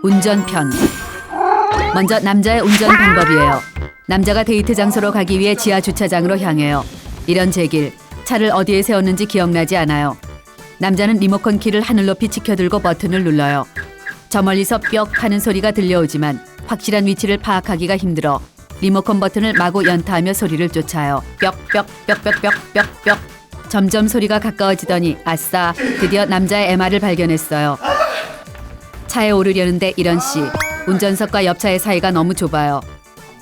운전편. 먼저 남자의 운전 방법이에요. 남자가 데이트 장소로 가기 위해 지하 주차장으로 향해요. 이런 제길, 차를 어디에 세웠는지 기억나지 않아요. 남자는 리모컨 키를 하늘 높이 치켜들고 버튼을 눌러요. 저 멀리서 뿅 하는 소리가 들려오지만 확실한 위치를 파악하기가 힘들어 리모컨 버튼을 마구 연타하며 소리를 쫓아요. 뿅뿅뿅뿅뿅뿅뿅. 점점 소리가 가까워지더니 아싸, 드디어 남자의 MR을 발견했어요. 차에 오르려는데 이런 씨, 운전석과 옆차의 사이가 너무 좁아요.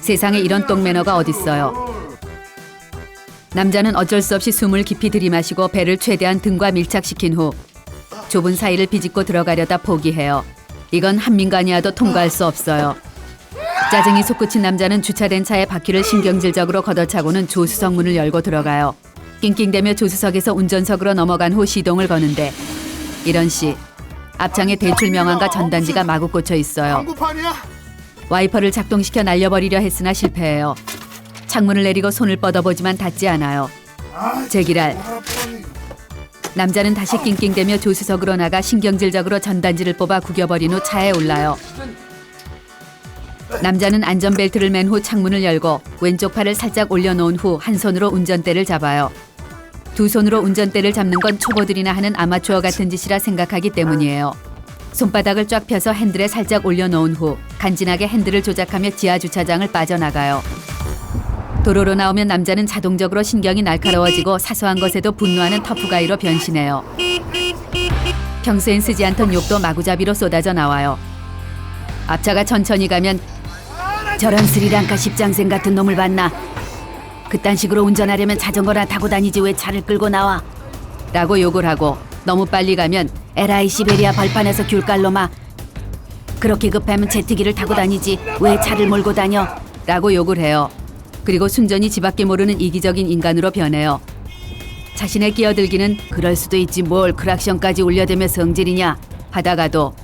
세상에 이런 똥매너가 어딨어요. 남자는 어쩔 수 없이 숨을 깊이 들이마시고 배를 최대한 등과 밀착시킨 후 좁은 사이를 비집고 들어가려다 포기해요. 이건 한민간이와도 통과할 수 없어요. 짜증이 솟구친 남자는 주차된 차의 바퀴를 신경질적으로 걷어차고는 조수석 문을 열고 들어가요. 낑낑대며 조수석에서 운전석으로 넘어간 후 시동을 거는데 이런 씨, 앞창에 대출 명함과 전단지가 마구 꽂혀 있어요. 와이퍼를 작동시켜 날려버리려 했으나 실패해요. 창문을 내리고 손을 뻗어보지만 닿지 않아요. 제기랄. 남자는 다시 낑낑대며 조수석으로 나가 신경질적으로 전단지를 뽑아 구겨버린 후 차에 올라요. 남자는 안전벨트를 맨 후 창문을 열고 왼쪽 팔을 살짝 올려놓은 후 한 손으로 운전대를 잡아요. 두 손으로 운전대를 잡는 건 초보들이나 하는 아마추어 같은 짓이라 생각하기 때문이에요. 손바닥을 쫙 펴서 핸들에 살짝 올려놓은 후 간지나게 핸들을 조작하며 지하 주차장을 빠져나가요. 도로로 나오면 남자는 자동적으로 신경이 날카로워지고 사소한 것에도 분노하는 터프가이로 변신해요. 평소엔 쓰지 않던 욕도 마구잡이로 쏟아져 나와요. 앞차가 천천히 가면 저런 스리랑카 십장생 같은 놈을 봤나? 그딴 식으로 운전하려면 자전거나 타고 다니지 왜 차를 끌고 나와? 라고 욕을 하고 너무 빨리 가면 에라이 시베리아 벌판에서 귤깔놈아, 그렇게 급하면 제트기를 타고 다니지 왜 차를 몰고 다녀? 라고 욕을 해요. 그리고 순전히 지밖에 모르는 이기적인 인간으로 변해요. 자신의 끼어들기는 그럴 수도 있지 뭘 크락션까지 울려대며 성질이냐 하다가도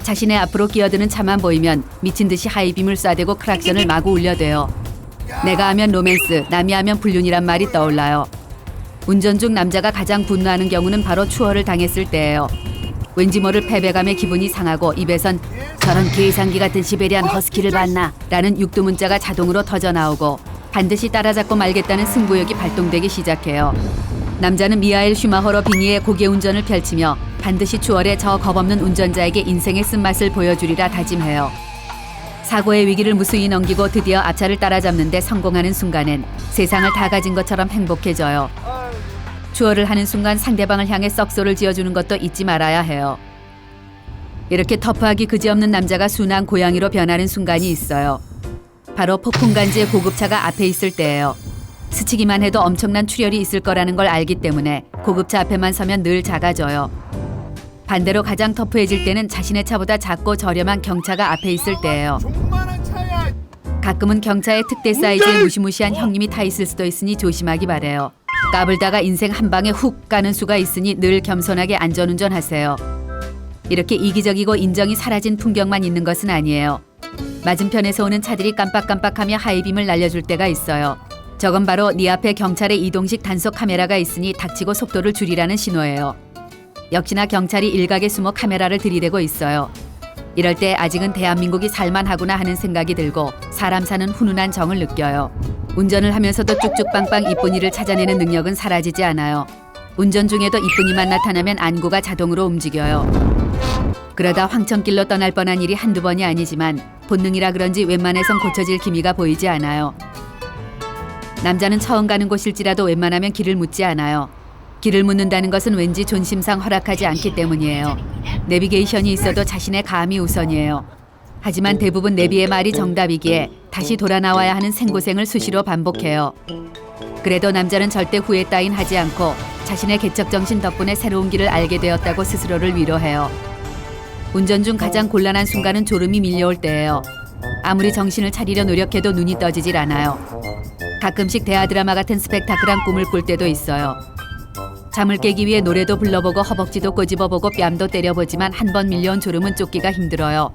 자신의 앞으로 끼어드는 차만 보이면 미친 듯이 하이빔을 쏴대고 크락션을 마구 울려대요. 내가 하면 로맨스, 남이 하면 불륜이란 말이 떠올라요. 운전 중 남자가 가장 분노하는 경우는 바로 추월을 당했을 때예요. 왠지 모를 패배감에 기분이 상하고 입에선 저런 계산기 같은 시베리안 허스키를 봤나? 라는 육두문자가 자동으로 터져나오고 반드시 따라잡고 말겠다는 승부욕이 발동되기 시작해요. 남자는 미하엘 슈마허러 빙의의 고개 운전을 펼치며 반드시 추월해 저 겁없는 운전자에게 인생의 쓴맛을 보여주리라 다짐해요. 사고의 위기를 무수히 넘기고 드디어 앞차를 따라잡는데 성공하는 순간엔 세상을 다 가진 것처럼 행복해져요. 추월을 하는 순간 상대방을 향해 썩소를 지어주는 것도 잊지 말아야 해요. 이렇게 터프하기 그지없는 남자가 순한 고양이로 변하는 순간이 있어요. 바로 폭풍간지의 고급차가 앞에 있을 때예요. 스치기만 해도 엄청난 출혈이 있을 거라는 걸 알기 때문에 고급차 앞에만 서면 늘 작아져요. 반대로 가장 터프해질 때는 자신의 차보다 작고 저렴한 경차가 앞에 있을 때예요. 가끔은 경차에 특대 사이즈의 무시무시한 형님이 타 있을 수도 있으니 조심하기 바래요. 까불다가 인생 한 방에 훅 가는 수가 있으니 늘 겸손하게 안전운전하세요. 이렇게 이기적이고 인정이 사라진 풍경만 있는 것은 아니에요. 맞은편에서 오는 차들이 깜빡깜빡하며 하이빔을 날려줄 때가 있어요. 저건 바로 네 앞에 경찰의 이동식 단속 카메라가 있으니 닥치고 속도를 줄이라는 신호예요. 역시나 경찰이 일각에 숨어 카메라를 들이대고 있어요. 이럴 때 아직은 대한민국이 살만하구나 하는 생각이 들고 사람 사는 훈훈한 정을 느껴요. 운전을 하면서도 쭉쭉빵빵 이쁜이를 찾아내는 능력은 사라지지 않아요. 운전 중에도 이쁜이만 나타나면 안구가 자동으로 움직여요. 그러다 황천길로 떠날 뻔한 일이 한두 번이 아니지만 본능이라 그런지 웬만해선 고쳐질 기미가 보이지 않아요. 남자는 처음 가는 곳일지라도 웬만하면 길을 묻지 않아요. 길을 묻는다는 것은 왠지 존심상 허락하지 않기 때문이에요. 내비게이션이 있어도 자신의 감이 우선이에요. 하지만 대부분 내비의 말이 정답이기에 다시 돌아 나와야 하는 생고생을 수시로 반복해요. 그래도 남자는 절대 후회 따윈 하지 않고 자신의 개척정신 덕분에 새로운 길을 알게 되었다고 스스로를 위로해요. 운전 중 가장 곤란한 순간은 졸음이 밀려올 때예요. 아무리 정신을 차리려 노력해도 눈이 떠지질 않아요. 가끔씩 대하드라마 같은 스펙타클한 꿈을 꿀 때도 있어요. 잠을 깨기 위해 노래도 불러보고 허벅지도 꼬집어보고 뺨도 때려보지만 한 번 밀려온 졸음은 쫓기가 힘들어요.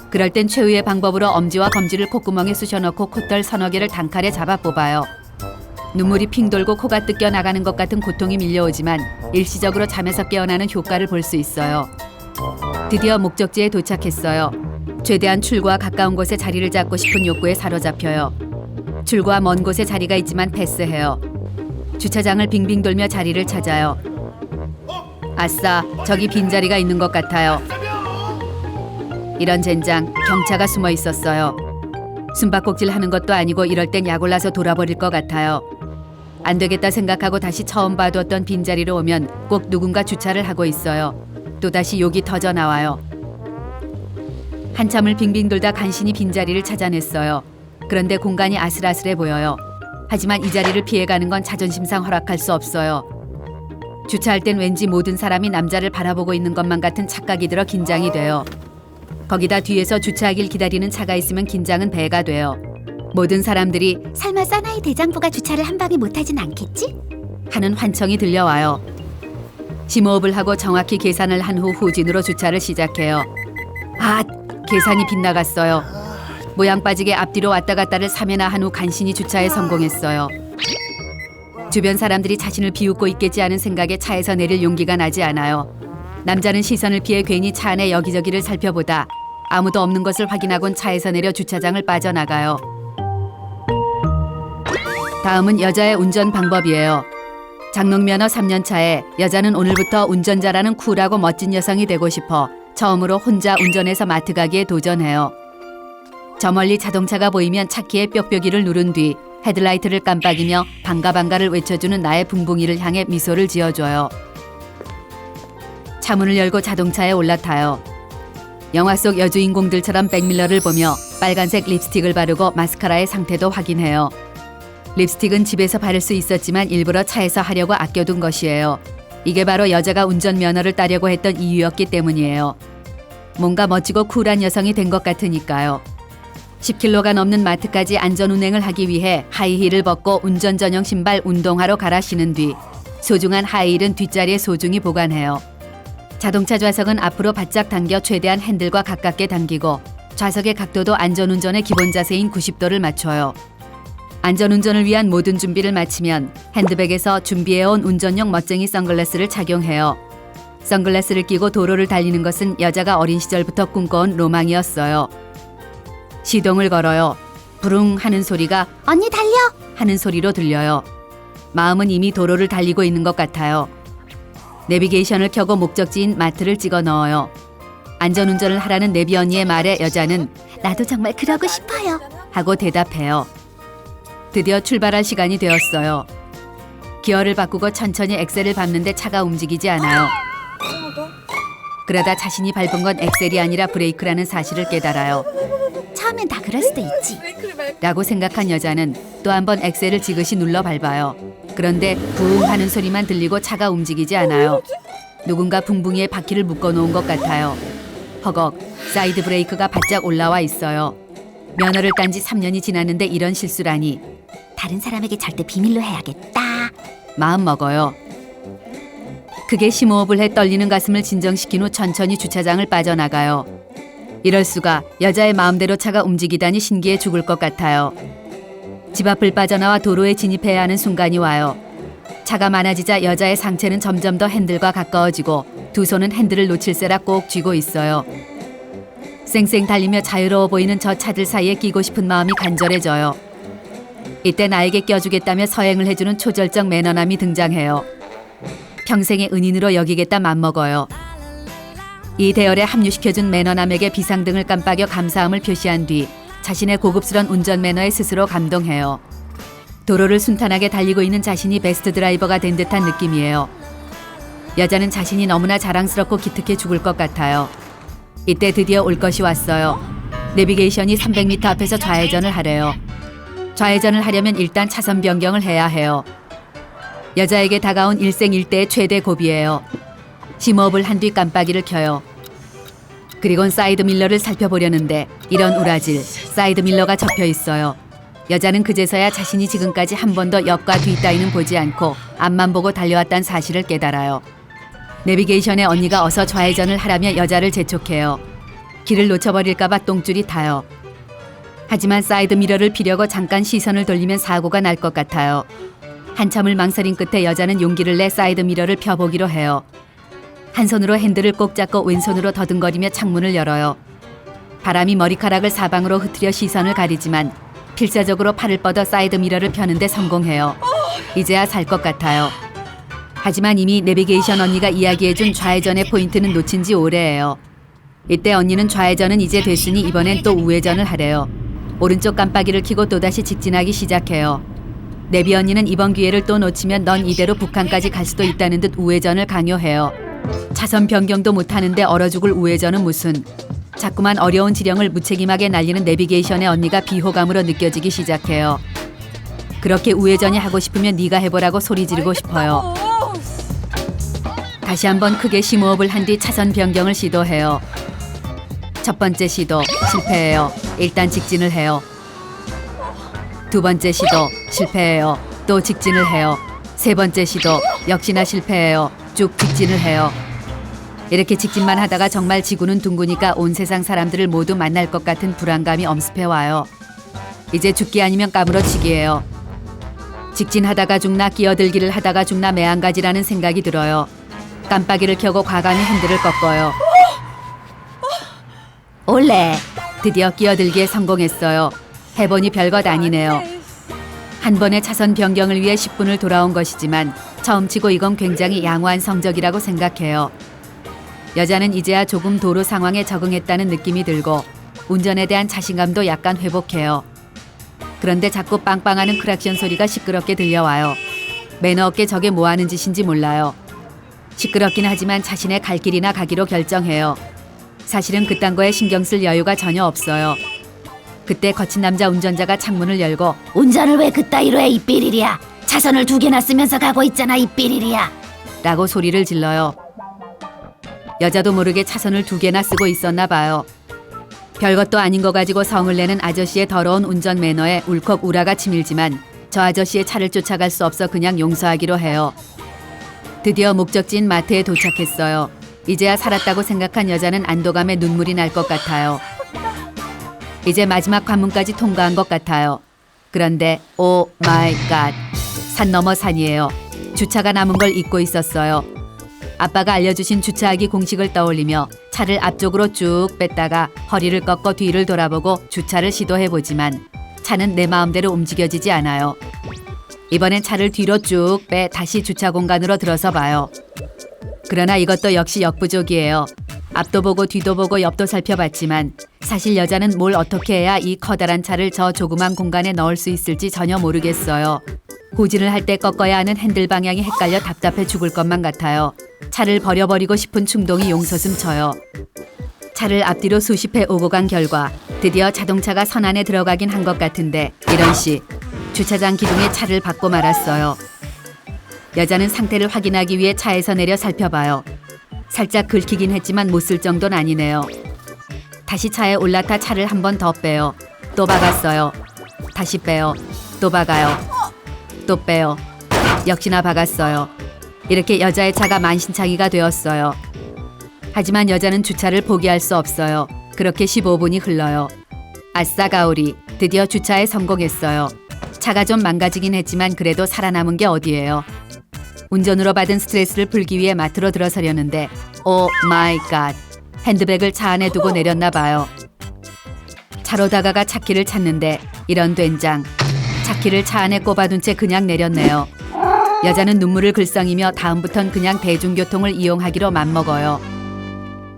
그럴 땐 최후의 방법으로 엄지와 검지를 콧구멍에 쑤셔넣고 콧털 서너 개를 단칼에 잡아 뽑아요. 눈물이 핑 돌고 코가 뜯겨 나가는 것 같은 고통이 밀려오지만 일시적으로 잠에서 깨어나는 효과를 볼 수 있어요. 드디어 목적지에 도착했어요. 최대한 출구와 가까운 곳에 자리를 잡고 싶은 욕구에 사로잡혀요. 출구와 먼 곳에 자리가 있지만 패스해요. 주차장을 빙빙 돌며 자리를 찾아요. 아싸, 저기 빈자리가 있는 것 같아요. 이런 젠장, 경차가 숨어 있었어요. 숨바꼭질 하는 것도 아니고 이럴 땐 약올라서 돌아버릴 것 같아요. 안 되겠다 생각하고 다시 처음 봐두었던 빈자리로 오면 꼭 누군가 주차를 하고 있어요. 또다시 욕이 터져 나와요. 한참을 빙빙 돌다 간신히 빈자리를 찾아냈어요. 그런데 공간이 아슬아슬해 보여요. 하지만 이 자리를 피해가는 건 자존심상 허락할 수 없어요. 주차할 땐 왠지 모든 사람이 남자를 바라보고 있는 것만 같은 착각이 들어 긴장이 돼요. 거기다 뒤에서 주차하길 기다리는 차가 있으면 긴장은 배가 돼요. 모든 사람들이 설마 사나이 대장부가 주차를 한 방에 못하진 않겠지? 하는 환청이 들려와요. 심호흡을 하고 정확히 계산을 한 후 후진으로 주차를 시작해요. 아, 계산이 빗나갔어요. 모양 빠지게 앞뒤로 왔다 갔다를 3회나 한 후 간신히 주차에 성공했어요. 주변 사람들이 자신을 비웃고 있겠지 하는 생각에 차에서 내릴 용기가 나지 않아요. 남자는 시선을 피해 괜히 차 안에 여기저기를 살펴보다 아무도 없는 것을 확인하곤 차에서 내려 주차장을 빠져나가요. 다음은 여자의 운전 방법이에요. 장롱면허 3년 차에 여자는 오늘부터 운전자라는 쿨하고 멋진 여성이 되고 싶어 처음으로 혼자 운전해서 마트 가기에 도전해요. 저 멀리 자동차가 보이면 차키의 뾱뾱이를 누른 뒤 헤드라이트를 깜빡이며 반가반가를 외쳐주는 나의 붕붕이를 향해 미소를 지어줘요. 차문을 열고 자동차에 올라타요. 영화 속 여주인공들처럼 백밀러를 보며 빨간색 립스틱을 바르고 마스카라의 상태도 확인해요. 립스틱은 집에서 바를 수 있었지만 일부러 차에서 하려고 아껴둔 것이에요. 이게 바로 여자가 운전면허를 따려고 했던 이유였기 때문이에요. 뭔가 멋지고 쿨한 여성이 된 것 같으니까요. 10km가 넘는 마트까지 안전운행을 하기 위해 하이힐을 벗고 운전 전용 신발 운동화로 갈아 신은 뒤 소중한 하이힐은 뒷자리에 소중히 보관해요. 자동차 좌석은 앞으로 바짝 당겨 최대한 핸들과 가깝게 당기고 좌석의 각도도 안전운전의 기본 자세인 90도를 맞춰요. 안전운전을 위한 모든 준비를 마치면 핸드백에서 준비해온 운전용 멋쟁이 선글라스를 착용해요. 선글라스를 끼고 도로를 달리는 것은 여자가 어린 시절부터 꿈꿔온 로망이었어요. 시동을 걸어요. 부릉 하는 소리가 언니 달려! 하는 소리로 들려요. 마음은 이미 도로를 달리고 있는 것 같아요. 내비게이션을 켜고 목적지인 마트를 찍어 넣어요. 안전운전을 하라는 내비 언니의 말에 여자는 나도 정말 그러고 싶어요. 하고 대답해요. 드디어 출발할 시간이 되었어요. 기어를 바꾸고 천천히 엑셀을 밟는데 차가 움직이지 않아요. 그러다 자신이 밟은 건 엑셀이 아니라 브레이크라는 사실을 깨달아요. 처음엔 다 그럴 수도 있지. 라고 생각한 여자는 또 한 번 엑셀을 지그시 눌러 밟아요. 그런데 부웅 하는 소리만 들리고 차가 움직이지 않아요. 누군가 붕붕이에 바퀴를 묶어놓은 것 같아요. 허걱, 사이드 브레이크가 바짝 올라와 있어요. 면허를 딴 지 3년이 지났는데 이런 실수라니. 다른 사람에게 절대 비밀로 해야겠다. 마음 먹어요. 크게 심호흡을 해 떨리는 가슴을 진정시킨 후 천천히 주차장을 빠져나가요. 이럴 수가, 여자의 마음대로 차가 움직이다니 신기해 죽을 것 같아요. 집 앞을 빠져나와 도로에 진입해야 하는 순간이 와요. 차가 많아지자 여자의 상체는 점점 더 핸들과 가까워지고 두 손은 핸들을 놓칠세라 꼭 쥐고 있어요. 쌩쌩 달리며 자유로워 보이는 저 차들 사이에 끼고 싶은 마음이 간절해져요. 이때 나에게 껴주겠다며 서행을 해주는 초절정 매너남이 등장해요. 평생의 은인으로 여기겠다 맘먹어요. 이 대열에 합류시켜준 매너남에게 비상등을 깜빡여 감사함을 표시한 뒤 자신의 고급스런 운전 매너에 스스로 감동해요. 도로를 순탄하게 달리고 있는 자신이 베스트 드라이버가 된 듯한 느낌이에요. 여자는 자신이 너무나 자랑스럽고 기특해 죽을 것 같아요. 이때 드디어 올 것이 왔어요. 내비게이션이 300m 앞에서 좌회전을 하래요. 좌회전을 하려면 일단 차선 변경을 해야 해요. 여자에게 다가온 일생일대의 최대 고비예요. 심호흡을 한 뒤 깜빡이를 켜요. 그리곤 사이드 밀러를 살펴보려는데 이런 우라질, 사이드 밀러가 접혀 있어요. 여자는 그제서야 자신이 지금까지 한 번도 옆과 뒤 따위는 보지 않고 앞만 보고 달려왔다는 사실을 깨달아요. 내비게이션의 언니가 어서 좌회전을 하라며 여자를 재촉해요. 길을 놓쳐버릴까봐 똥줄이 타요. 하지만 사이드 미러를 피려고 잠깐 시선을 돌리면 사고가 날 것 같아요. 한참을 망설인 끝에 여자는 용기를 내 사이드 미러를 펴보기로 해요. 한 손으로 핸들을 꼭 잡고 왼손으로 더듬거리며 창문을 열어요. 바람이 머리카락을 사방으로 흐트려 시선을 가리지만 필사적으로 팔을 뻗어 사이드 미러를 펴는데 성공해요. 이제야 살 것 같아요. 하지만 이미 내비게이션 언니가 이야기해준 좌회전의 포인트는 놓친 지 오래예요. 이때 언니는 좌회전은 이제 됐으니 이번엔 또 우회전을 하래요. 오른쪽 깜빡이를 켜고 또다시 직진하기 시작해요. 내비 언니는 이번 기회를 또 놓치면 넌 이대로 북한까지 갈 수도 있다는 듯 우회전을 강요해요. 차선 변경도 못하는데 얼어 죽을 우회전은 무슨. 자꾸만 어려운 지령을 무책임하게 날리는 내비게이션의 언니가 비호감으로 느껴지기 시작해요. 그렇게 우회전이 하고 싶으면 네가 해보라고 소리 지르고 싶어요. 다시 한번 크게 심호흡을 한 뒤 차선 변경을 시도해요. 첫 번째 시도 실패해요. 일단 직진을 해요. 두 번째 시도 실패해요. 또 직진을 해요. 세 번째 시도 역시나 실패해요. 쭉 직진을 해요. 이렇게 직진만 하다가 정말 지구는 둥그니까 온 세상 사람들을 모두 만날 것 같은 불안감이 엄습해와요. 이제 죽기 아니면 까무러치기예요. 직진하다가 죽나 끼어들기를 하다가 죽나 매한가지라는 생각이 들어요. 깜빡이를 켜고 과감히 핸들을 꺾어요. 올레! 드디어 끼어들기에 성공했어요. 해보니 별것 아니네요. 한 번의 차선 변경을 위해 10분을 돌아온 것이지만 처음 치고 이건 굉장히 양호한 성적이라고 생각해요. 여자는 이제야 조금 도로 상황에 적응했다는 느낌이 들고 운전에 대한 자신감도 약간 회복해요. 그런데 자꾸 빵빵하는 크락션 소리가 시끄럽게 들려와요. 매너 없게 저게 뭐하는 짓인지 몰라요. 시끄럽긴 하지만 자신의 갈 길이나 가기로 결정해요. 사실은 그딴 거에 신경 쓸 여유가 전혀 없어요. 그때 거친 남자 운전자가 창문을 열고 운전을 왜 그따위로 해, 이 삐리리야. 차선을 2개나 쓰면서 가고 있잖아, 이 삐리리야. 라고 소리를 질러요. 여자도 모르게 차선을 2개나 쓰고 있었나 봐요. 별것도 아닌 거 가지고 성을 내는 아저씨의 더러운 운전 매너에 울컥 우라가 치밀지만 저 아저씨의 차를 쫓아갈 수 없어 그냥 용서하기로 해요. 드디어 목적지인 마트에 도착했어요. 이제야 살았다고 생각한 여자는 안도감에 눈물이 날 것 같아요. 이제 마지막 관문까지 통과한 것 같아요. 그런데 오 마이 갓, 산 넘어 산이에요. 주차가 남은 걸 잊고 있었어요. 아빠가 알려주신 주차하기 공식을 떠올리며 차를 앞쪽으로 쭉 뺐다가 허리를 꺾어 뒤를 돌아보고 주차를 시도해보지만 차는 내 마음대로 움직여지지 않아요. 이번엔 차를 뒤로 쭉 빼 다시 주차 공간으로 들어서 봐요. 그러나 이것도 역시 역부족이에요. 앞도 보고 뒤도 보고 옆도 살펴봤지만 사실 여자는 뭘 어떻게 해야 이 커다란 차를 저 조그만 공간에 넣을 수 있을지 전혀 모르겠어요. 후진을 할 때 꺾어야 하는 핸들 방향이 헷갈려 답답해 죽을 것만 같아요. 차를 버려버리고 싶은 충동이 용솟음 쳐요. 차를 앞뒤로 수십 회 오고 간 결과 드디어 자동차가 선 안에 들어가긴 한 것 같은데 이런 씨, 주차장 기둥에 차를 박고 말았어요. 여자는 상태를 확인하기 위해 차에서 내려 살펴봐요. 살짝 긁히긴 했지만 못 쓸 정도는 아니네요. 다시 차에 올라타 차를 한 번 더 빼요. 또 박았어요. 다시 빼요. 또 박아요. 또 빼요. 역시나 박았어요. 이렇게 여자의 차가 만신창이가 되었어요. 하지만 여자는 주차를 포기할 수 없어요. 그렇게 15분이 흘러요. 아싸 가오리, 드디어 주차에 성공했어요. 차가 좀 망가지긴 했지만 그래도 살아남은 게 어디예요. 운전으로 받은 스트레스를 풀기 위해 마트로 들어서려는데 오 마이 갓, 핸드백을 차 안에 두고 내렸나 봐요. 차로 다가가 차키를 찾는데 이런 된장, 차키를 차 안에 꼽아둔 채 그냥 내렸네요. 여자는 눈물을 글썽이며 다음부턴 그냥 대중교통을 이용하기로 맘먹어요.